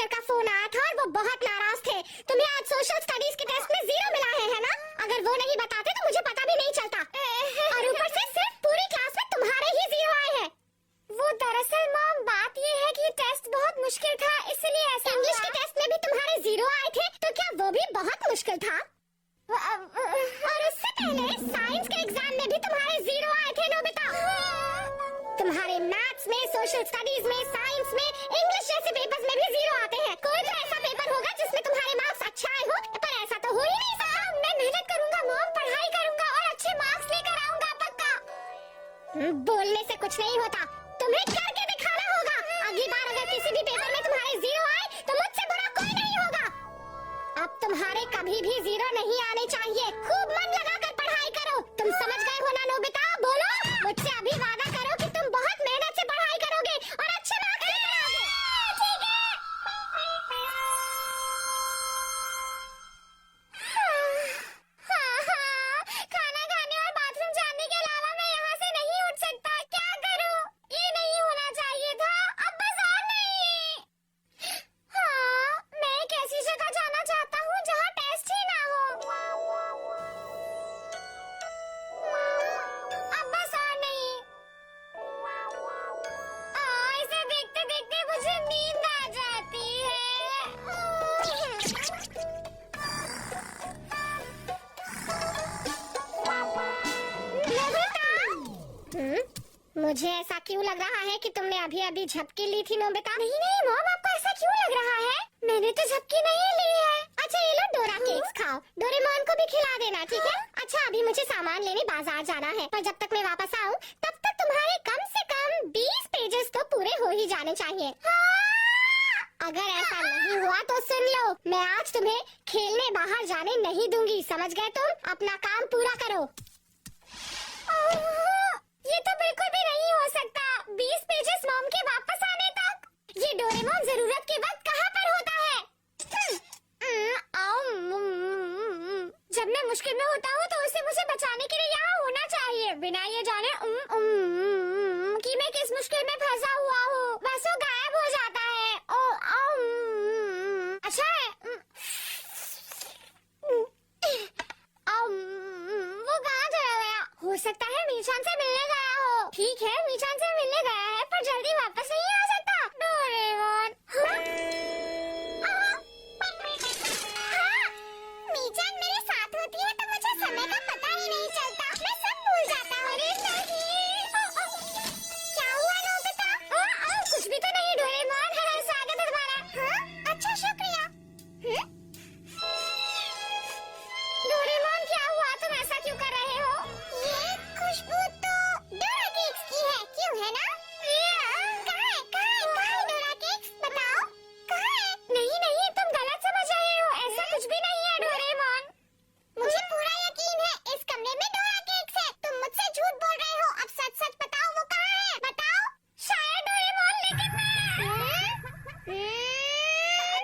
Teacher का phone आया था और वो बहुत नाराज थे। तुम्हें आज सोशल स्टडीज के टेस्ट में 0 मिला है ना? अगर वो नहीं बताते तो मुझे पता भी नहीं चलता। और ऊपर से सिर्फ पूरी क्लास में तुम्हारे ही 0 आए हैं। वो दरअसल मॉम बात ये है कि टेस्ट बहुत मुश्किल था, इसलिए ऐसा। इंग्लिश के टेस्ट में भी तुम्हारे 0 आए थे, तो क्या वो भी बहुत मुश्किल था? और उससे पहले साइंस के एग्जाम में भी तुम्हारे 0 आए थे नोबिता। तुम्हारे मैथ्स में, सोशल स्टडीज में, साइंस में, इंग्लिश जैसे पेपर्स में भी 0 आते हैं। कोई तो ऐसा पेपर होगा जिसमें तुम्हारे मार्क्स अच्छे आए हो, पर ऐसा तो हो ही नहीं सकता। मैं मेहनत करूंगा मॉम, पढ़ाई करूंगा और अच्छे मार्क्स लेकर आऊंगा पक्का। बोलने से कुछ नहीं होता, तुम्हें करके दिखाना होगा। अगली बार अगर किसी भी पेपर में तुम्हारे 0 आए तो मुझसे बुरा कोई नहीं होगा। अब तुम्हारे कभी भी 0 नहीं आने चाहिए। खूब मन लगाकर पढ़ाई करो। तुम समझ गए हो ना नोबिता? बोलो, मुझसे अभी वादा करो कि तुम बहुत मेहनत से पढ़ाई करोगे और अच्छे मार्क्स लेकर आओगे। ठीक है? हाँ, खाना खाने और बाथरूम जाने के अलावा मैं यहाँ से नहीं उठ सकता। क्या करूँ? ये नहीं होना चाहिए था। अब बस और नहीं। हाँ, मैं एक ऐसी जगह जाना चाहता हूँ जहाँ टेस्ट ही ना हो। अब बस और नहीं। इसे देखते देखते मुझे नींद आ जाती है। मुझे ऐसा क्यों लग रहा है कि तुमने अभी अभी झपकी ली थी नोबिता? नहीं नहीं मॉम, आपको ऐसा क्यों लग रहा है? मैंने तो झपकी नहीं ली है। अच्छा ये लो डोरा केक्स खाओ, डोरेमोन को भी खिला देना, ठीक है? अच्छा अभी मुझे सामान लेने बाजार जाना है, पर जब तक मैं वापस आऊँ तब तक तुम्हारे कम से कम 20 पेजेस तो पूरे हो ही जाने चाहिए। अगर ऐसा नहीं हुआ तो सुन लो, मैं आज तुम्हें खेलने बाहर जाने नहीं दूंगी, समझ गए तुम? अपना काम पूरा करो। ये तो बिल्कुल भी नहीं हो सकता। 20 पेजेस मॉम के वापस आने तक। ये डोरेमोन जरूरत के वक्त कहाँ पर होता है? जब मैं मुश्किल में होता हूँ तो उसे मुझे बचाने के लिए यहाँ होना चाहिए, बिना ये जाने कि मैं किस मुश्किल में फंसा हुआ हूँ। बस वो गायब हो जाता है। अच्छा है। वो कहाँ चला गया? हो सकता है मीचान से मिलने गया हो। ठीक है, मीचान से मिलने गया है पर जल्दी वापस नहीं आ सकता। डोरेमोन। मीचान मेरे साथ होती है तो मुझे समय का पता ही नहीं चलता। मैं सब भूल जाता हूँ। अरे नहीं। क्या हुआ नोबिता? कुछ भी तो नहीं डोरेमोन। स्वागत है तुम्हारा। अच्छा शुक्रिया। डोरेमोन क्या हुआ? तुम ऐसा क्यों कर रहे हो? ये खुशबू तो डोरा केक्स की है, क्यों है ना? कहाँ है डोरा केक्स? बताओ कहाँ है? नहीं नहीं, तुम गलत समझ रहे हो। ऐसा कुछ भी नहीं है डोरेमोन। मुझे पूरा यकीन है इस कमरे में डोरा केक्स है। तुम मुझसे झूठ बोल रहे हो। अब सच सच बताओ वो कहाँ है? बताओ। शायद डोरेमोन, लेकिन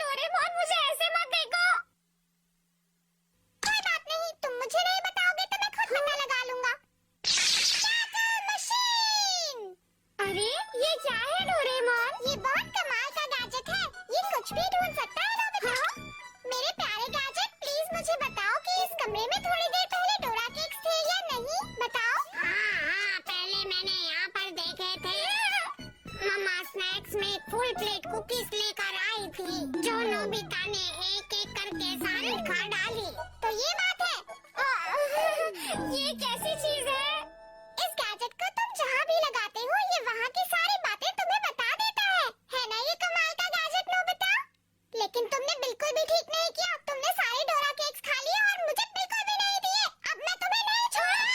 डोरेमोन मुझे ऐसे मत देखो। कोई बात नहीं, तुम मुझे नहीं बताओगे तो मैं खुद पता लगा लूंगा। मशीन। अरे ये क्या है डोरेमोन? ये बहुत कमाल का गैजेट है। ये कुछ भी ढूंढ सकता है नोबिता। मेरे प्यारे गैजेट, प्लीज मुझे बताओ कि इस कमरे में थोड़ी देर पहले डोरा केक्स थे या नहीं? बताओ। हाँ, पहले मैंने यहाँ पर देखे थे। मम्मा स्नैक्स में फुल प्लेट कुकीज लेकर आई थी, जो नोबिता ने एक एक करके सारी खा डाली। तो ये बात है। ये कैसी चीज है? इस गैजेट को तुम जहाँ भी लगाते हो ये वहाँ की सारी बातें तुम्हें बता देता है ना? ये कमाल का गैजेट नोबिता। लेकिन तुमने बिल्कुल भी ठीक नहीं किया। तुमने सारे डोरा केक्स खा लिए और मुझे बिल्कुल भी नहीं दिए। अब मैं तुम्हें नहीं छोड़ूंगा।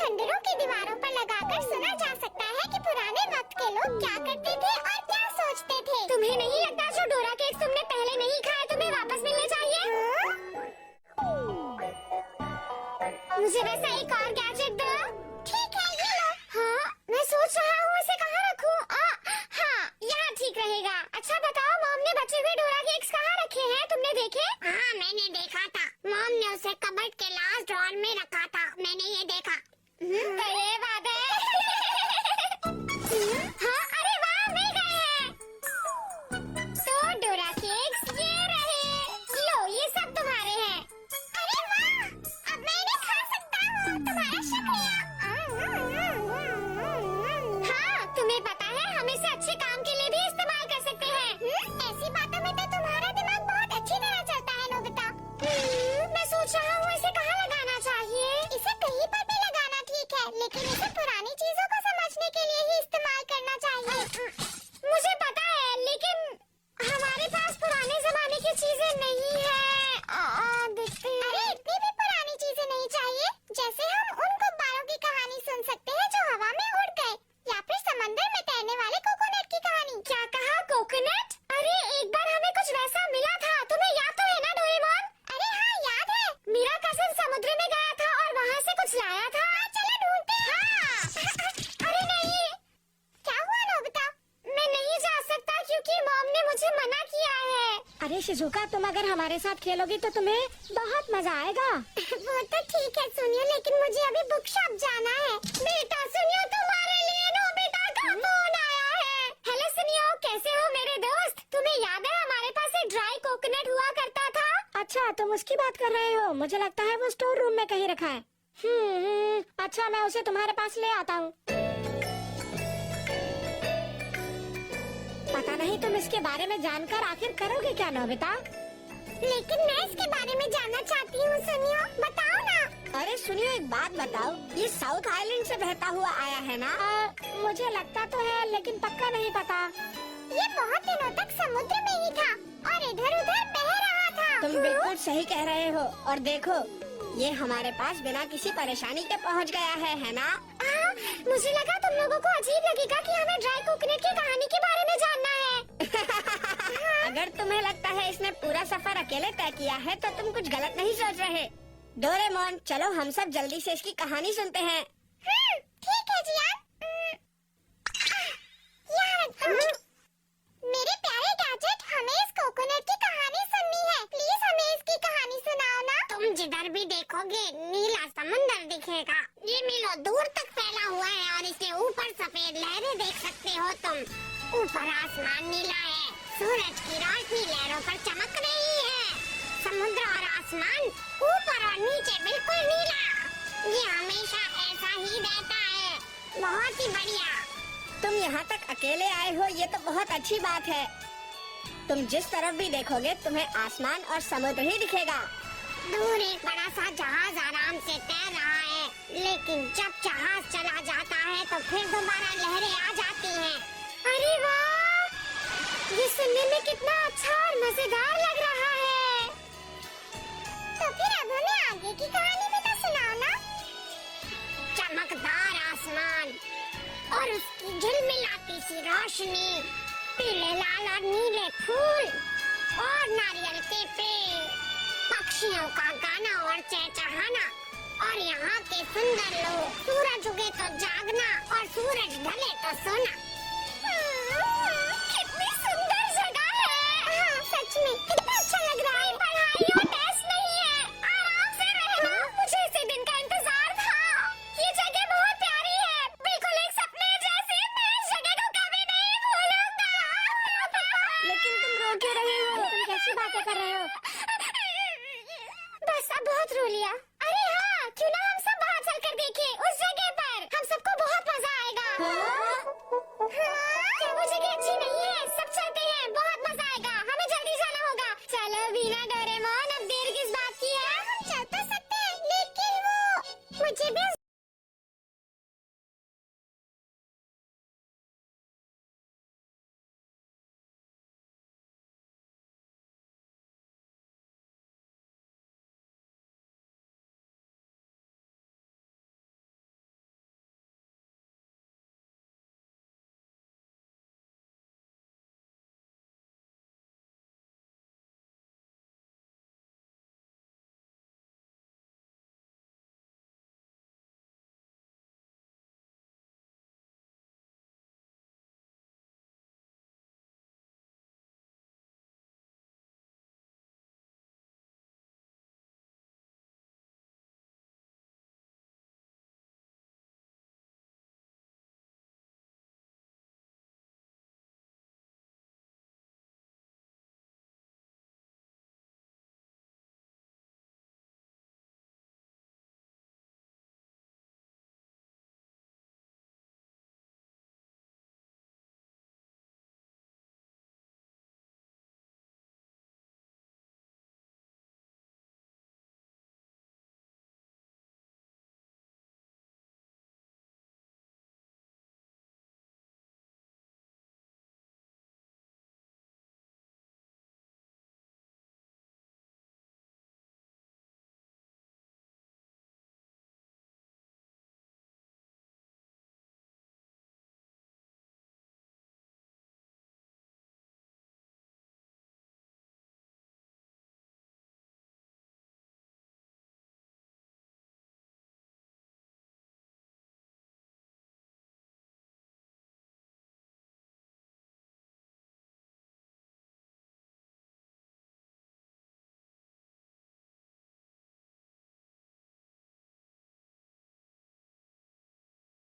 खंडरों की दीवारों पर लगाकर सुना जा सकता है कि पुराने वक्त के लोग क्या करते थे और क्या सोचते थे। तुम्हें नहीं लगता जो डोरा केक्स तुमने पहले नहीं खाए तुम्हें वापस मिलने चाहिए? मुझे वैसा एक और गैजेट दो। ठीक है ये लो। हाँ मैं सोच रहा हूँ इसे कहाँ रखूँ? हाँ यहाँ ठीक रहेगा। अच्छा बताओ मॉम ने बचे हुए डोरा केक्स कहाँ रखे हैं, तुमने देखे? हाँ मैंने देखा था, मॉम ने उसे कबर्ड के लास्ट ड्रॉअर में रखा था, मैंने ये देखा। तो ये बात है। हाँ अरे वाह मिल गए हैं। तो डोरा केक्स ये रहे, लो ये सब तुम्हारे हैं। अरे वाह अब मैं इन्हें खा सकता हूँ, तुम्हारा शुक्रिया। हाँ तुम्हें पता है हम इसे अच्छे काम के लिए भी इस्तेमाल कर सकते हैं। ऐसी बातों में तो तुम्हारा दिमाग बहुत अच्छी तरह चलता है नोबिता। मैं सोच रहा हूँ इसे कहाँ लगाना चाहिए? इसे कहीं पर भी लगाना ठीक है, लेकिन इसे पुरानी चीजों को समझने के लिए ही इस्तेमाल करना चाहिए। मुझे पता है लेकिन हमारे पास पुराने जमाने की चीजें नहीं है। अरे इतनी भी पुरानी चीजें नहीं चाहिए, जैसे हम उन गुब्बारों की कहानी सुन सकते हैं जो हवा में उड़ गए, या फिर समंदर में तैरने वाले कोकोनट की कहानी। क्या कहा कोकोनट? अरे एक बार हमें कुछ वैसा मिला था, तुम्हें याद तो है ना डोरेमोन? अरे हाँ याद है, मेरा कजिन समुद्र में गया था और वहाँ से कुछ लाया था। चलो ढूंढते हैं। हाँ। अरे नहीं, क्या हुआ नोबिता? मैं नहीं जा सकता क्योंकि मॉम ने मुझे मना किया है। अरे शिजुका तुम अगर हमारे साथ खेलोगी तो तुम्हें बहुत मजा आएगा। वो तो ठीक है सुनियो, लेकिन मुझे अभी बुक शॉप जाना है। बेटा सुनियो तुम्हारे लिए नोबिता का फोन आया है। हेलो सुनियो, कैसे हो मेरे दोस्त? तुम्हें याद है हमारे पास एक ड्राई कोकोनट हुआ करता था? अच्छा तुम उसकी बात कर रहे हो, मुझे लगता है वो स्टोर रूम में कहीं रखा है। अच्छा मैं उसे तुम्हारे पास ले आता हूँ। पता नहीं तुम इसके बारे में जानकर आखिर करोगे क्या नोबिता? लेकिन मैं इसके बारे में जानना चाहती हूँ सुनियो, बताओ ना। अरे सुनियो एक बात बताओ, ये साउथ आइलैंड से बहता हुआ आया है ना? मुझे लगता तो है लेकिन पक्का नहीं पता। ये बहुत दिनों तक समुद्र में ही था और इधर उधर बह रहा था। तुम बिल्कुल सही कह रहे हो, और देखो ये हमारे पास बिना किसी परेशानी के पहुंच गया है ना? मुझे लगा तुम लोगों को अजीब लगेगा कि हमें ड्राई कोकोनट की कहानी के बारे में जानना है। अगर तुम्हें लगता है इसने पूरा सफर अकेले तय किया है तो तुम कुछ गलत नहीं सोच रहे। डोरेमोन चलो हम सब जल्दी से इसकी कहानी सुनते हैं। ठीक है जियान। मेरे प्यारे गैजेट, हमें इस कोकोनट की कहानी सुननी है। प्लीज हमें इसकी कहानी सुनाओ ना। तुम जिधर भी देखोगे नीला समंदर दिखेगा। ये मीलों दूर तक फैला हुआ है और इसके ऊपर सफेद लहरें देख सकते हो तुम। ऊपर आसमान नीला है, सूरज की रोशनी लहरों पर चमक रही है। समुद्र और आसमान ऊपर और नीचे बिल्कुल नीला। ये हमेशा ऐसा ही रहता है। बहुत ही बढ़िया। तुम यहाँ तक अकेले आए हो ये तो बहुत अच्छी बात है। तुम जिस तरफ भी देखोगे तुम्हें आसमान और समुद्र ही दिखेगा। दूर एक बड़ा सा जहाज आराम से तैर रहा है, लेकिन जब जहाज चला जाता है तो फिर दोबारा लहरें आ जाती हैं। अरे वाह, ये सुनने में कितना अच्छा और मजेदार लग रहा है। तो फिर अब हमें आगे की कहानी भी तो सुनाओ ना। चमकदार आसमान और उसकी झिलमिलाती सी रोशनी, पीले लाल और नीले फूल और नारियल के पेड़, पक्षियों का गाना और चहचहाना, और यहाँ के सुंदर लोग। सूरज उगे तो जागना और सूरज ढले तो सोना।